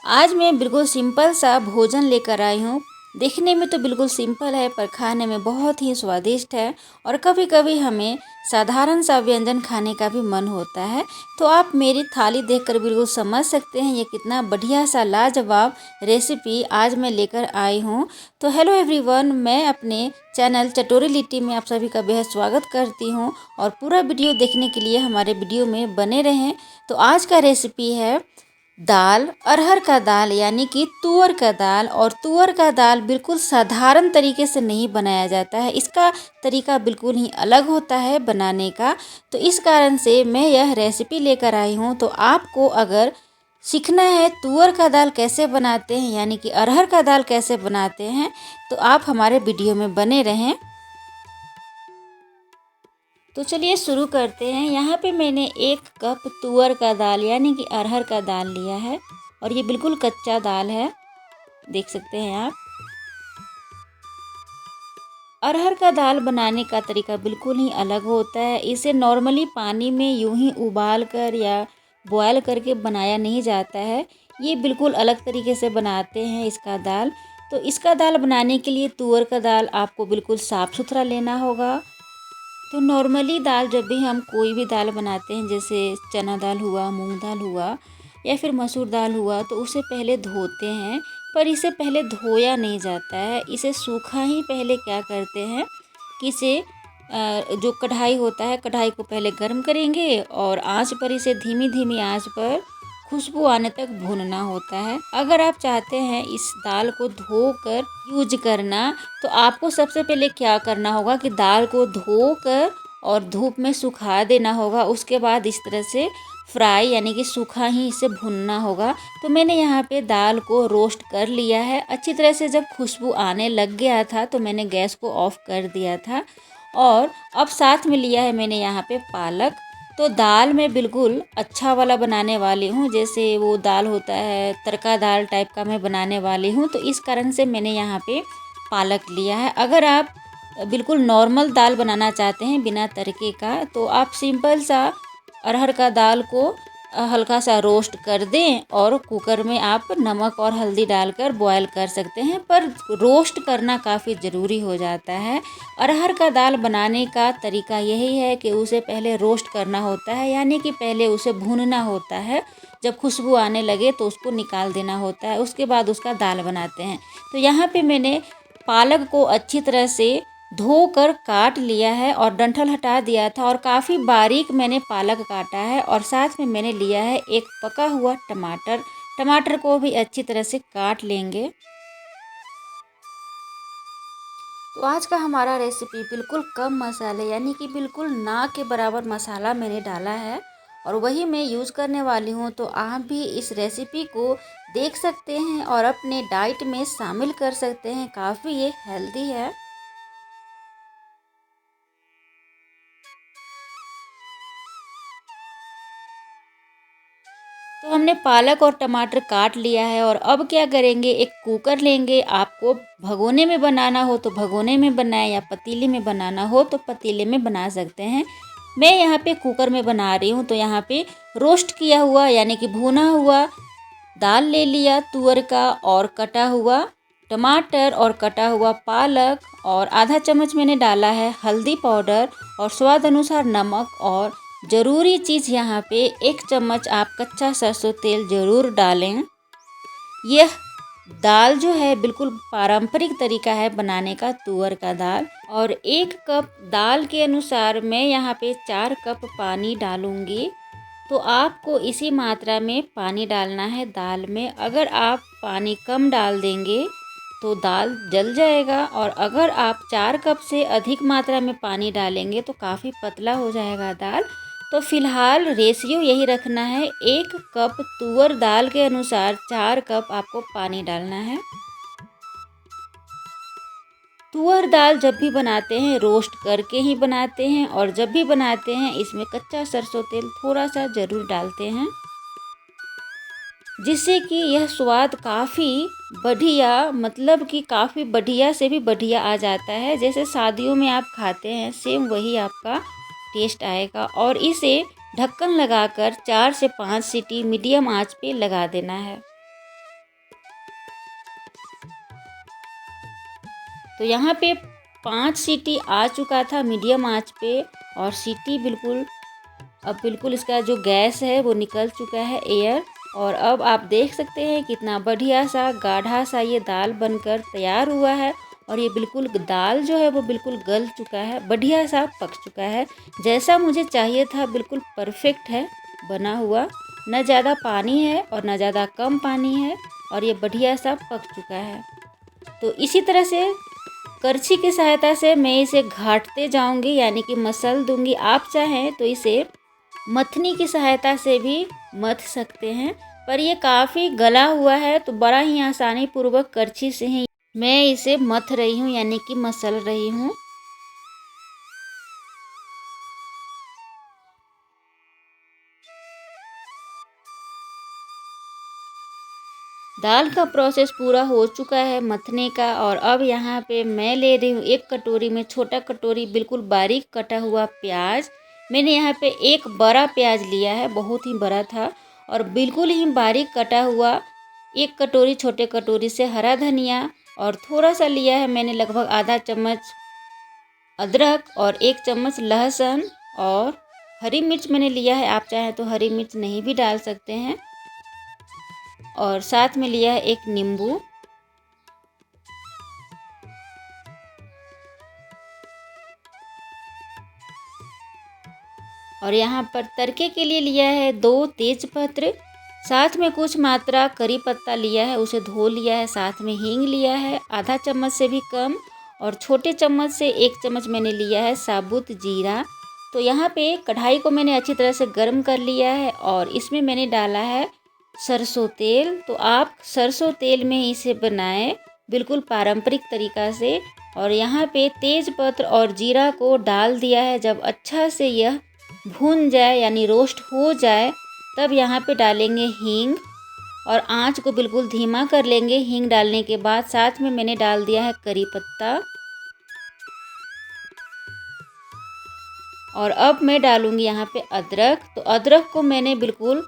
आज मैं बिल्कुल सिंपल सा भोजन लेकर आई हूँ। देखने में तो बिल्कुल सिंपल है पर खाने में बहुत ही स्वादिष्ट है। और कभी कभी हमें साधारण सा व्यंजन खाने का भी मन होता है। तो आप मेरी थाली देखकर बिल्कुल समझ सकते हैं ये कितना बढ़िया सा लाजवाब रेसिपी आज मैं लेकर आई हूँ। तो हेलो एवरीवन, मैं अपने चैनल चटोरी लिट्टी में आप सभी का बेहद स्वागत करती हूँ। और पूरा वीडियो देखने के लिए हमारे वीडियो में बने रहें। तो आज का रेसिपी है दाल, अरहर का दाल यानी कि तुअर का दाल। और तुअर का दाल बिल्कुल साधारण तरीके से नहीं बनाया जाता है, इसका तरीका बिल्कुल ही अलग होता है बनाने का। तो इस कारण से मैं यह रेसिपी लेकर आई हूँ। तो आपको अगर सीखना है तुअर का दाल कैसे बनाते हैं यानी कि अरहर का दाल कैसे बनाते हैं, तो आप हमारे वीडियो में बने रहें। तो चलिए शुरू करते हैं। यहाँ पे मैंने 1 कप तुअर का दाल यानी कि अरहर का दाल लिया है और ये बिल्कुल कच्चा दाल है, देख सकते हैं आप। अरहर का दाल बनाने का तरीका बिल्कुल ही अलग होता है। इसे नॉर्मली पानी में यूं ही उबाल कर या बॉयल करके बनाया नहीं जाता है, ये बिल्कुल अलग तरीके से बनाते हैं इसका दाल। तो इसका दाल बनाने के लिए तुअर का दाल आपको बिल्कुल साफ़ सुथरा लेना होगा। तो नॉर्मली दाल जब भी हम कोई भी दाल बनाते हैं, जैसे चना दाल हुआ, मूंग दाल हुआ या फिर मसूर दाल हुआ, तो उसे पहले धोते हैं। पर इसे पहले धोया नहीं जाता है, इसे सूखा ही पहले क्या करते हैं कि इसे जो कढ़ाई होता है, कढ़ाई को पहले गर्म करेंगे और आंच पर इसे धीमी धीमी आंच पर खुशबू आने तक भूनना होता है। अगर आप चाहते हैं इस दाल को धोकर यूज करना, तो आपको सबसे पहले क्या करना होगा कि दाल को धोकर और धूप में सुखा देना होगा। उसके बाद इस तरह से फ्राई यानी कि सूखा ही इसे भूनना होगा। तो मैंने यहाँ पे दाल को रोस्ट कर लिया है अच्छी तरह से। जब खुशबू आने लग गया था तो मैंने गैस को ऑफ कर दिया था। और अब साथ में लिया है मैंने यहाँ पे पालक। तो दाल मैं बिल्कुल अच्छा वाला बनाने वाली हूँ, जैसे वो दाल होता है तड़का दाल टाइप का मैं बनाने वाली हूँ। तो इस कारण से मैंने यहाँ पे पालक लिया है। अगर आप बिल्कुल नॉर्मल दाल बनाना चाहते हैं बिना तड़के का, तो आप सिंपल सा अरहर का दाल को हल्का सा रोस्ट कर दें और कुकर में आप नमक और हल्दी डालकर बॉयल कर सकते हैं। पर रोस्ट करना काफ़ी ज़रूरी हो जाता है। अरहर का दाल बनाने का तरीका यही है कि उसे पहले रोस्ट करना होता है, यानी कि पहले उसे भूनना होता है। जब खुशबू आने लगे तो उसको निकाल देना होता है, उसके बाद उसका दाल बनाते हैं। तो यहाँ पे मैंने पालक को अच्छी तरह से धोकर काट लिया है और डंठल हटा दिया था, और काफ़ी बारीक मैंने पालक काटा है। और साथ में मैंने लिया है एक पका हुआ टमाटर। टमाटर को भी अच्छी तरह से काट लेंगे। तो आज का हमारा रेसिपी बिल्कुल कम मसाले यानी कि बिल्कुल ना के बराबर मसाला मैंने डाला है और वही मैं यूज़ करने वाली हूँ। तो आप भी इस रेसिपी को देख सकते हैं और अपने डाइट में शामिल कर सकते हैं, काफ़ी ये हेल्दी है। तो हमने पालक और टमाटर काट लिया है और अब क्या करेंगे, एक कुकर लेंगे। आपको भगोने में बनाना हो तो भगोने में बनाएं या पतीले में बनाना हो तो पतीले में बना सकते हैं। मैं यहाँ पे कुकर में बना रही हूँ। तो यहाँ पे रोस्ट किया हुआ यानी कि भुना हुआ दाल ले लिया तुअर का, और कटा हुआ टमाटर और कटा हुआ पालक, और आधा चम्मच मैंने डाला है हल्दी पाउडर और स्वाद अनुसार नमक। और ज़रूरी चीज़ यहाँ पे 1 चम्मच आप कच्चा सरसों तेल ज़रूर डालें। यह दाल जो है बिल्कुल पारंपरिक तरीका है बनाने का तुअर का दाल। और 1 कप दाल के अनुसार मैं यहाँ पे 4 कप पानी डालूँगी। तो आपको इसी मात्रा में पानी डालना है दाल में। अगर आप पानी कम डाल देंगे तो दाल जल जाएगा, और अगर आप 4 कप से अधिक मात्रा में पानी डालेंगे तो काफ़ी पतला हो जाएगा दाल। तो फिलहाल रेशियो यही रखना है, 1 कप तुअर दाल के अनुसार 4 कप आपको पानी डालना है। तुअर दाल जब भी बनाते हैं रोस्ट करके ही बनाते हैं, और जब भी बनाते हैं इसमें कच्चा सरसों तेल थोड़ा सा ज़रूर डालते हैं, जिससे कि यह स्वाद काफ़ी बढ़िया, मतलब कि काफ़ी बढ़िया से भी बढ़िया आ जाता है। जैसे शादियों में आप खाते हैं सेम वही आपका टेस्ट आएगा। और इसे ढक्कन लगाकर 4 से 5 सीटी मीडियम आंच पे लगा देना है। तो यहाँ पे 5 सीटी आ चुका था मीडियम आंच पे, और सीटी बिल्कुल इसका जो गैस है वो निकल चुका है एयर। और अब आप देख सकते हैं कितना बढ़िया सा गाढ़ा सा ये दाल बनकर तैयार हुआ है। और ये बिल्कुल दाल जो है वो बिल्कुल गल चुका है, बढ़िया सा पक चुका है, जैसा मुझे चाहिए था बिल्कुल परफेक्ट है बना हुआ। न ज़्यादा पानी है और न ज़्यादा कम पानी है, और ये बढ़िया सा पक चुका है। तो इसी तरह से करछी की सहायता से मैं इसे घाटते जाऊंगी, यानी कि मसल दूंगी। आप चाहें तो इसे मथनी की सहायता से भी मथ सकते हैं, पर ये काफ़ी गला हुआ है तो बड़ा ही आसानी पूर्वक करछी से ही मैं इसे मथ रही हूँ, यानी कि मसल रही हूँ। दाल का प्रोसेस पूरा हो चुका है मथने का, और अब यहाँ पे मैं ले रही हूँ एक कटोरी में, छोटा कटोरी बिल्कुल बारीक कटा हुआ प्याज। मैंने यहाँ पे एक बड़ा प्याज लिया है, बहुत ही बड़ा था, और बिल्कुल ही बारीक कटा हुआ एक कटोरी छोटे कटोरी से हरा धनिया, और थोड़ा सा लिया है मैंने लगभग आधा चम्मच अदरक, और 1 चम्मच लहसुन, और हरी मिर्च मैंने लिया है। आप चाहें तो हरी मिर्च नहीं भी डाल सकते हैं, और साथ में लिया है एक नींबू। और यहाँ पर तड़के के लिए लिया है 2 तेजपत्र, साथ में कुछ मात्रा करी पत्ता लिया है, उसे धो लिया है, साथ में हींग लिया है आधा चम्मच से भी कम, और छोटे चम्मच से 1 चम्मच मैंने लिया है साबुत जीरा। तो यहाँ पे कढ़ाई को मैंने अच्छी तरह से गर्म कर लिया है, और इसमें मैंने डाला है सरसों तेल। तो आप सरसों तेल में इसे बनाएं बिल्कुल पारंपरिक तरीक़ा से। और यहाँ पे तेज़पत्र और जीरा को डाल दिया है। जब अच्छा से यह भून जाए यानी रोस्ट हो जाए, तब यहाँ पे डालेंगे हींग, और आंच को बिल्कुल धीमा कर लेंगे। हींग डालने के बाद साथ में मैंने डाल दिया है करी पत्ता, और अब मैं डालूंगी यहाँ पे अदरक। तो अदरक को मैंने बिल्कुल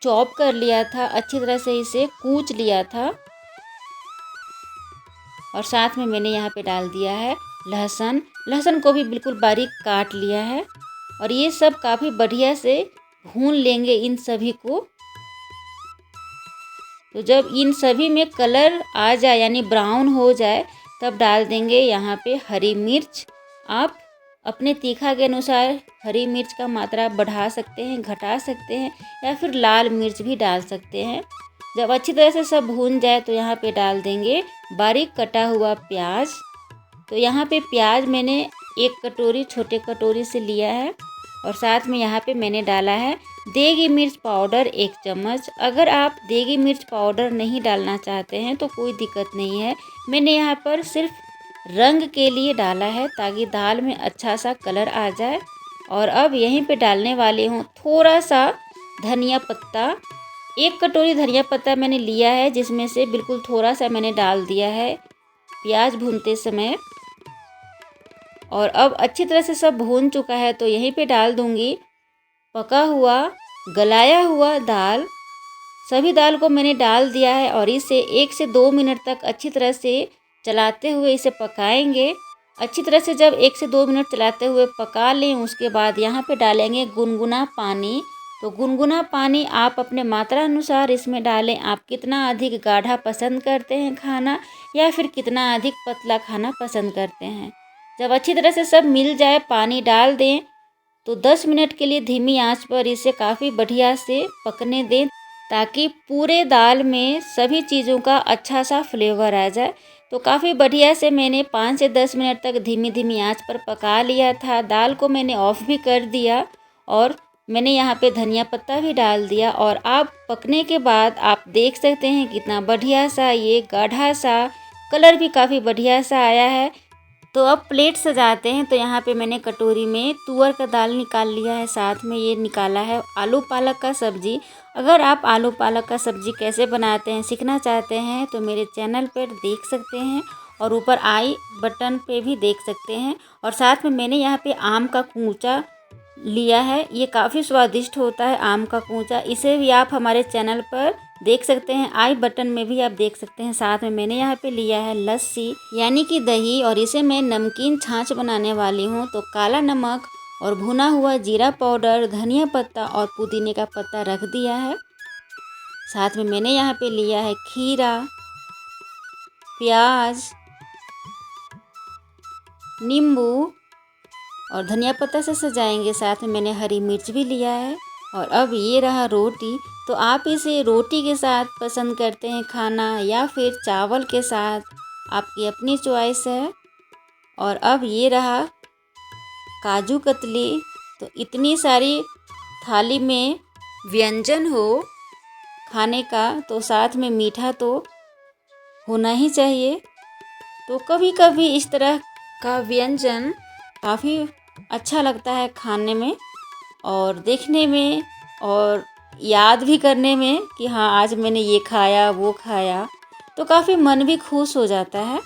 चॉप कर लिया था, अच्छी तरह से इसे कूच लिया था, और साथ में मैंने यहाँ पे डाल दिया है लहसुन। लहसुन को भी बिल्कुल बारीक काट लिया है, और ये सब काफ़ी बढ़िया से भून लेंगे इन सभी को। तो जब इन सभी में कलर आ जाए यानी ब्राउन हो जाए, तब डाल देंगे यहाँ पे हरी मिर्च। आप अपने तीखा के अनुसार हरी मिर्च का मात्रा बढ़ा सकते हैं, घटा सकते हैं, या फिर लाल मिर्च भी डाल सकते हैं। जब अच्छी तरह से सब भून जाए तो यहाँ पे डाल देंगे बारीक कटा हुआ प्याज। तो यहाँ पे प्याज मैंने 1 कटोरी छोटे कटोरी से लिया है, और साथ में यहाँ पे मैंने डाला है देगी मिर्च पाउडर 1 चम्मच। अगर आप देगी मिर्च पाउडर नहीं डालना चाहते हैं तो कोई दिक्कत नहीं है, मैंने यहाँ पर सिर्फ रंग के लिए डाला है ताकि दाल में अच्छा सा कलर आ जाए। और अब यहीं पे डालने वाली हूँ थोड़ा सा धनिया पत्ता। 1 कटोरी धनिया पत्ता मैंने लिया है, जिसमें से बिल्कुल थोड़ा सा मैंने डाल दिया है प्याज भूनते समय। और अब अच्छी तरह से सब भून चुका है, तो यहीं पे डाल दूंगी पका हुआ गलाया हुआ दाल। सभी दाल को मैंने डाल दिया है, और इसे 1 से 2 मिनट तक अच्छी तरह से चलाते हुए इसे पकाएंगे। अच्छी तरह से जब 1 से 2 मिनट चलाते हुए पका लें, उसके बाद यहाँ पे डालेंगे गुनगुना पानी। तो गुनगुना पानी आप अपने मात्रा अनुसार इसमें डालें। आप कितना अधिक गाढ़ा पसंद करते हैं खाना, या फिर कितना अधिक पतला खाना पसंद करते हैं। जब अच्छी तरह से सब मिल जाए, पानी डाल दें, तो 10 मिनट के लिए धीमी आंच पर इसे काफ़ी बढ़िया से पकने दें, ताकि पूरे दाल में सभी चीज़ों का अच्छा सा फ्लेवर आ जाए। तो काफ़ी बढ़िया से मैंने 5 से 10 मिनट तक धीमी धीमी आंच पर पका लिया था। दाल को मैंने ऑफ़ भी कर दिया, और मैंने यहाँ पे धनिया पत्ता भी डाल दिया। और आप पकने के बाद आप देख सकते हैं कितना बढ़िया सा ये गाढ़ा सा कलर भी काफ़ी बढ़िया सा आया है। तो अब प्लेट सजाते हैं। तो यहाँ पे मैंने कटोरी में तुअर का दाल निकाल लिया है, साथ में ये निकाला है आलू पालक का सब्जी। अगर आप आलू पालक का सब्जी कैसे बनाते हैं सीखना चाहते हैं तो मेरे चैनल पर देख सकते हैं, और ऊपर आई बटन पे भी देख सकते हैं। और साथ में मैंने यहाँ पे आम का कूचा लिया है। ये काफ़ी स्वादिष्ट होता है आम का कूचा। इसे भी आप हमारे चैनल पर देख सकते हैं, आई बटन में भी आप देख सकते हैं। साथ में मैंने यहाँ पे लिया है लस्सी यानी कि दही, और इसे मैं नमकीन छाछ बनाने वाली हूँ। तो काला नमक और भुना हुआ जीरा पाउडर, धनिया पत्ता और पुदीने का पत्ता रख दिया है। साथ में मैंने यहाँ पे लिया है खीरा, प्याज, नींबू और धनिया पत्ता से सजाएंगे। साथ में मैंने हरी मिर्च भी लिया है। और अब ये रहा रोटी। तो आप इसे रोटी के साथ पसंद करते हैं खाना या फिर चावल के साथ, आपकी अपनी चॉइस है। और अब ये रहा काजू कतली। तो इतनी सारी थाली में व्यंजन हो खाने का, तो साथ में मीठा तो होना ही चाहिए। तो कभी कभी इस तरह का व्यंजन काफ़ी अच्छा लगता है खाने में और देखने में, और याद भी करने में कि हाँ आज मैंने ये खाया वो खाया, तो काफ़ी मन भी खुश हो जाता है।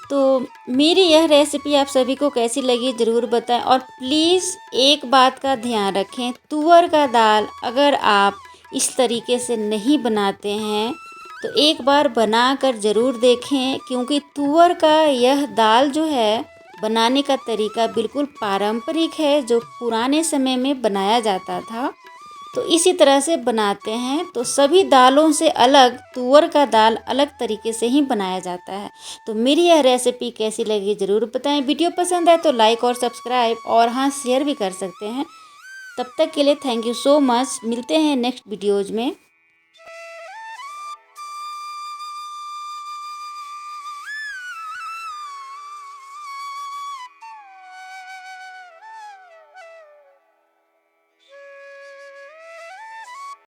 तो मेरी यह रेसिपी आप सभी को कैसी लगी ज़रूर बताएं। और प्लीज़ एक बात का ध्यान रखें, तुअर का दाल अगर आप इस तरीके से नहीं बनाते हैं तो एक बार बना कर ज़रूर देखें, क्योंकि तुअर का यह दाल जो है बनाने का तरीका बिल्कुल पारंपरिक है, जो पुराने समय में बनाया जाता था। तो इसी तरह से बनाते हैं। तो सभी दालों से अलग तुअर का दाल अलग तरीके से ही बनाया जाता है। तो मेरी यह रेसिपी कैसी लगी ज़रूर बताएं। वीडियो पसंद आए तो लाइक और सब्सक्राइब और हाँ शेयर भी कर सकते हैं। तब तक के लिए थैंक यू सो मच। मिलते हैं नेक्स्ट वीडियोज़ में।